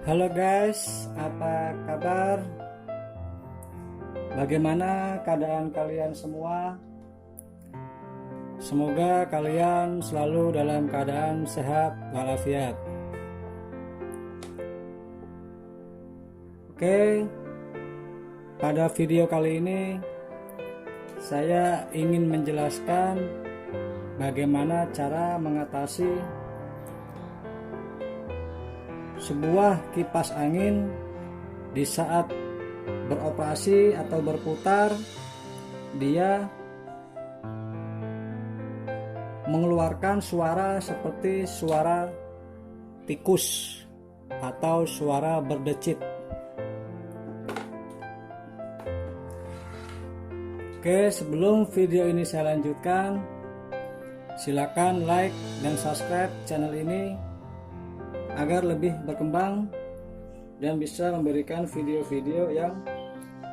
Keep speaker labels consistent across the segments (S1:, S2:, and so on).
S1: Halo guys, apa kabar? Bagaimana keadaan kalian semua? Semoga kalian selalu dalam keadaan sehat walafiat. Oke, pada video kali ini saya ingin menjelaskan bagaimana cara mengatasi sebuah kipas angin di saat beroperasi atau berputar, dia mengeluarkan suara seperti suara tikus atau suara berdecit. Oke, sebelum video ini saya lanjutkan, silakan like dan subscribe channel ini agar lebih berkembang dan bisa memberikan video-video yang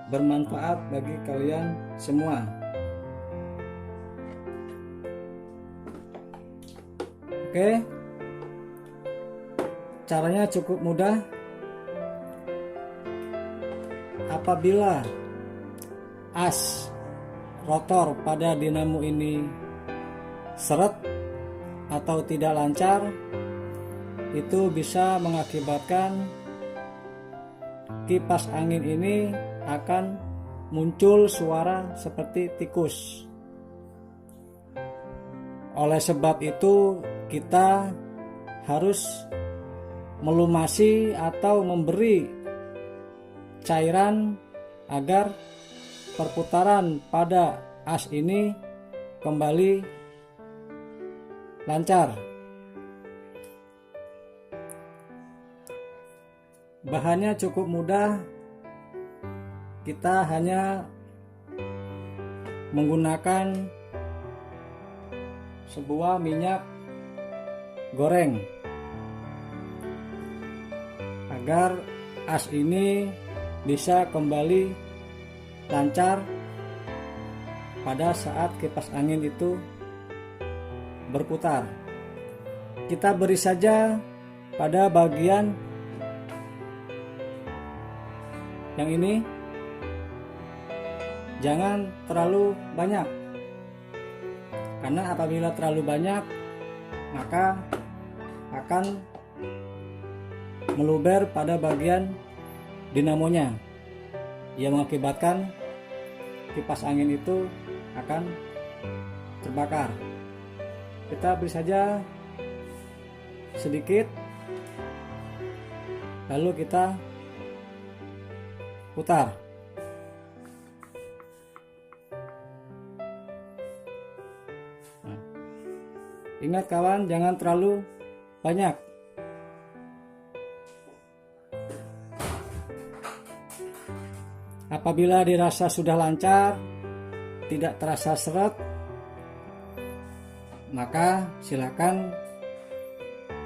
S1: bermanfaat bagi kalian semua. Oke, caranya cukup mudah. Apabila as rotor pada dinamo ini seret atau tidak lancar, itu bisa mengakibatkan kipas angin ini akan muncul suara seperti tikus. Oleh sebab itu, kita harus melumasi atau memberi cairan agar perputaran pada as ini kembali lancar. Bahannya cukup mudah, kita hanya menggunakan sebuah minyak goreng agar as ini bisa kembali lancar pada saat kipas angin itu berputar. Kita beri saja pada bagian yang ini, jangan terlalu banyak, karena apabila terlalu banyak maka akan meluber pada bagian dinamonya yang mengakibatkan kipas angin itu akan terbakar. Kita beri saja sedikit, lalu kita putar. Nah, ingat kawan, jangan terlalu banyak. Apabila dirasa sudah lancar, tidak terasa seret, maka silakan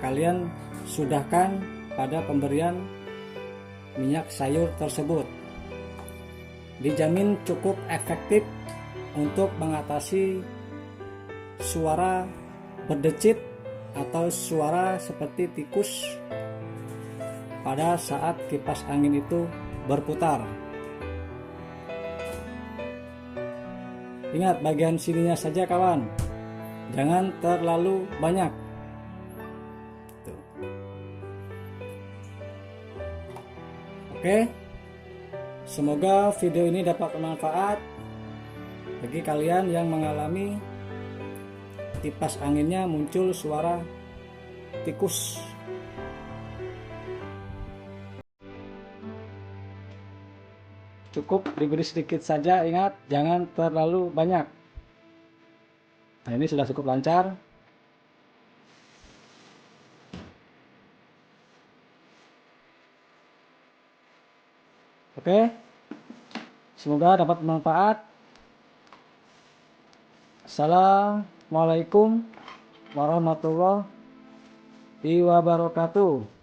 S1: kalian sudahkan pada pemberian minyak sayur tersebut. Dijamin cukup efektif untuk mengatasi suara berdecit atau suara seperti tikus pada saat kipas angin itu berputar. Ingat, bagian sininya saja kawan, jangan terlalu banyak. Tuh. Oke, semoga video ini dapat bermanfaat bagi kalian yang mengalami kipas anginnya muncul suara tikus. Cukup diberi sedikit saja, ingat jangan terlalu banyak. Nah, ini sudah cukup lancar. Oke, semoga dapat bermanfaat. Assalamualaikum warahmatullahi wabarakatuh.